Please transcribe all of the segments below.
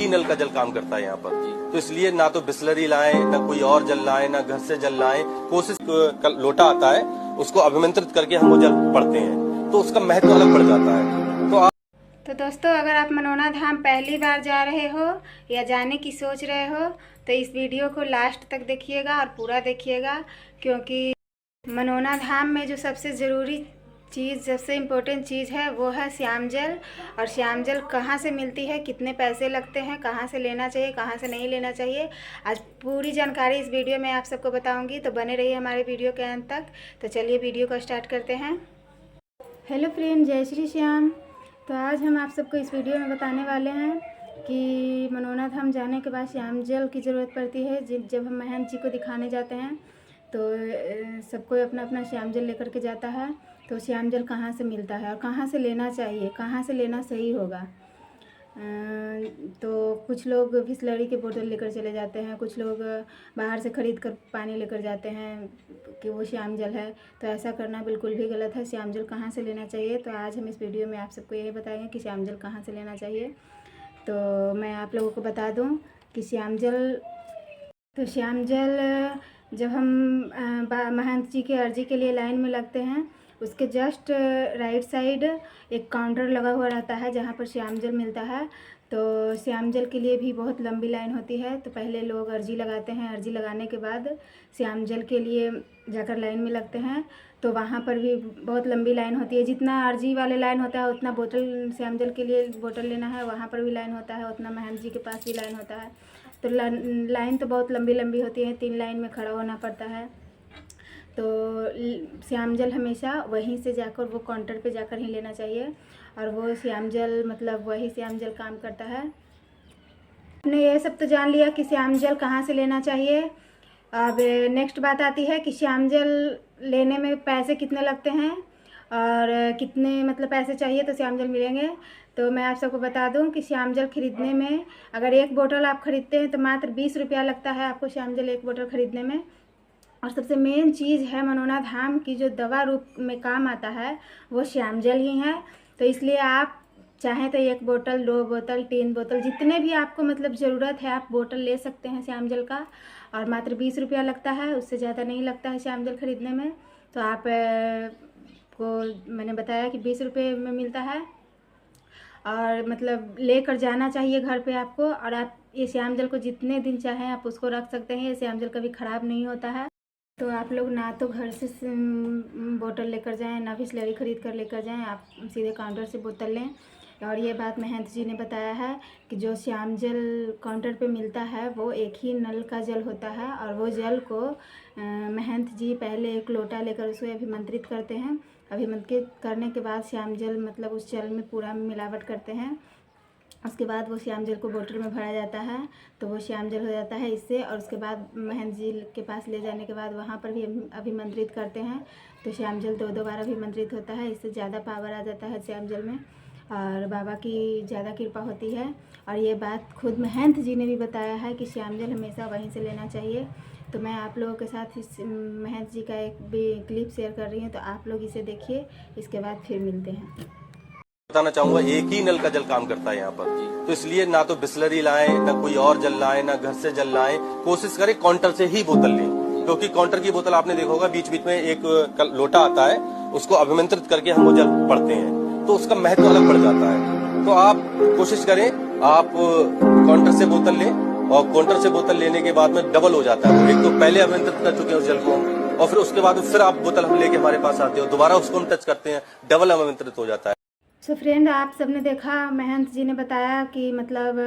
नल का जल काम करता है यहाँ पर। तो इसलिए ना तो बिस्लरी लाएं, ना कोई और जल लाएं, ना घर से जल लाएं। कोशिश लोटा आता है, उसको अभिमंत्रित करके हम वो जल पढ़ते हैं, तो उसका महत्व अलग बढ़ जाता है। तो दोस्तों, अगर आप मनोना धाम पहली बार जा रहे हो या जाने की सोच रहे हो तो इस वीडियो को लास्ट तक देखिएगा और पूरा देखिएगा, क्योंकि मनोना धाम में जो सबसे ज़रूरी चीज़, सबसे इम्पोर्टेंट चीज़ है वो है श्याम जल। और श्याम जल कहाँ से मिलती है, कितने पैसे लगते हैं, कहाँ से लेना चाहिए, कहाँ से नहीं लेना चाहिए, आज पूरी जानकारी इस वीडियो में आप सबको बताऊंगी। तो बने रहिए हमारे वीडियो के अंत तक। तो चलिए वीडियो को स्टार्ट करते हैं। हेलो फ्रेंड, जय श्री श्याम। तो आज हम आप सबको इस वीडियो में बताने वाले हैं कि मनोना धाम जाने के बाद श्याम जल की ज़रूरत पड़ती है। जब हम महंत जी को दिखाने जाते हैं तो सबको अपना अपना श्याम जल लेकर के जाता है। तो श्याम जल कहाँ से मिलता है और कहाँ से लेना चाहिए, कहाँ से लेना सही होगा। तो कुछ लोग बिसलरी के बोतल लेकर चले जाते हैं, कुछ लोग बाहर से ख़रीद कर पानी लेकर जाते हैं कि वो श्याम जल है। तो ऐसा करना बिल्कुल भी गलत है। श्याम जल कहाँ से लेना चाहिए, तो आज हम इस वीडियो में आप सबको यही बताएंगे कि श्याम जल कहाँ से लेना चाहिए। तो मैं आप लोगों को बता दूं कि श्याम जल जब हम महंत जी के अर्जी के लिए लाइन में लगते हैं, उसके जस्ट राइट साइड एक काउंटर लगा हुआ रहता है जहाँ पर श्याम जल मिलता है। तो श्याम जल के लिए भी बहुत लंबी लाइन होती है। तो पहले लोग अर्जी लगाते हैं, अर्जी लगाने के बाद श्याम जल के लिए जाकर लाइन में लगते हैं। तो वहाँ पर भी बहुत लंबी लाइन होती है। जितना अर्जी वाले लाइन होता है उतना बोतल श्याम जल के लिए बोतल लेना है, वहाँ पर भी लाइन होता है, उतना महंत जी के पास भी लाइन होता है। तो लाइन तो बहुत लंबी लंबी होती है, 3 लाइन में खड़ा होना पड़ता है। तो श्याम जल हमेशा वहीं से जाकर, वो काउंटर पे जाकर ही लेना चाहिए। और वो श्याम जल मतलब वही श्याम जल काम करता है। आपने ये सब तो जान लिया कि श्याम जल कहाँ से लेना चाहिए। अब नेक्स्ट बात आती है कि श्याम जल लेने में पैसे कितने लगते हैं और कितने मतलब पैसे चाहिए तो श्याम जल मिलेंगे। तो मैं आप सबको बता दूं कि श्याम जल खरीदने में, अगर एक बोतल आप ख़रीदते हैं तो मात्र 20 रुपया लगता है आपको श्याम जल एक बोतल ख़रीदने में। और सबसे मेन चीज़ है मनोना धाम की जो दवा रूप में काम आता है वो श्याम जल ही है। तो इसलिए आप चाहें तो 1 बोतल, 2 बोतल, 3 बोतल, जितने भी आपको मतलब ज़रूरत है आप बोतल ले सकते हैं श्याम जल का। और मात्र 20 रुपया लगता है, उससे ज़्यादा नहीं लगता है श्याम जल खरीदने में। तो आप को मैंने बताया कि 20 रुपये में मिलता है और मतलब लेकर जाना चाहिए घर पे आपको। और आप ये श्याम जल को जितने दिन चाहें आप उसको रख सकते हैं। ये श्याम जल कभी ख़राब नहीं होता है। तो आप लोग ना तो घर से बोतल लेकर जाएं, ना बिसलरी ख़रीद कर लेकर जाएं, आप सीधे काउंटर से बोतल लें। और ये बात महंत जी ने बताया है कि जो श्याम जल काउंटर पे मिलता है वो एक ही नल का जल होता है। और वो जल को महंत जी पहले एक लोटा लेकर उसे अभिमंत्रित करते हैं। अभिमंत्रित करने के बाद श्याम जल मतलब उस जल में पूरा मिलावट करते हैं। उसके बाद वो श्याम जल को बोतल में भरा जाता है, तो वो श्याम जल हो जाता है इससे। और उसके बाद महंत जी के पास ले जाने के बाद वहाँ पर भी अभिमंत्रित करते हैं। तो श्याम जल 2 बार अभिमंत्रित होता है, इससे ज़्यादा पावर आ जाता है श्याम जल में और बाबा की ज़्यादा कृपा होती है। और ये बात खुद महंत जी ने भी बताया है कि श्याम जल हमेशा वहीं से लेना चाहिए। तो मैं आप लोगों के साथ इस महंत जी का एक भी क्लिप शेयर कर रही हूँ, तो आप लोग इसे देखिए, इसके बाद फिर मिलते हैं। बताना चाहूंगा, एक ही नल का जल काम करता है यहाँ पर। तो इसलिए ना तो बिस्लरी लाएं, ना कोई और जल लाएं, ना घर से जल लाएं। कोशिश करें काउंटर से ही बोतल लें, क्योंकि काउंटर की बोतल आपने देखा होगा बीच बीच में एक लोटा आता है, उसको अभिमंत्रित करके हम वो जल पढ़ते हैं, तो उसका महत्व अलग बढ़ जाता है। तो आप कोशिश करें, आप काउंटर से बोतल लें और काउंटर से बोतल लेने के बाद में डबल हो जाता है। एक तो पहले अभिमंत्रित कर चुके हैं उस जल को और फिर उसके बाद फिर आप बोतल हम लेके हमारे पास आते हो, दोबारा उसको हम टच करते हैं, डबल अभिमंत्रित हो जाता है। तो फ्रेंड, आप सबने देखा महंत जी ने बताया कि मतलब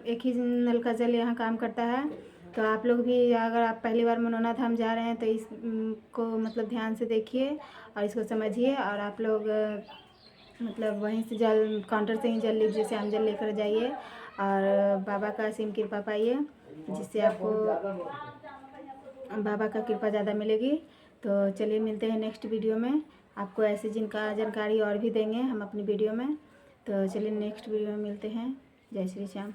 एक ही नल का जल यहाँ काम करता है। तो आप लोग भी अगर आप पहली बार मनोना धाम जा रहे हैं तो इसको मतलब ध्यान से देखिए और इसको समझिए। और आप लोग मतलब वहीं से जल, काउंटर से ही जल लीजिए, श्याम जल लेकर जाइए और बाबा का असीम कृपा पाइए, जिससे आपको बाबा का कृपा ज़्यादा मिलेगी। तो चलिए मिलते हैं नेक्स्ट वीडियो में। आपको ऐसे जिनका जानकारी और भी देंगे हम अपनी वीडियो में। तो चलिए नेक्स्ट वीडियो में मिलते हैं। जय श्री श्याम।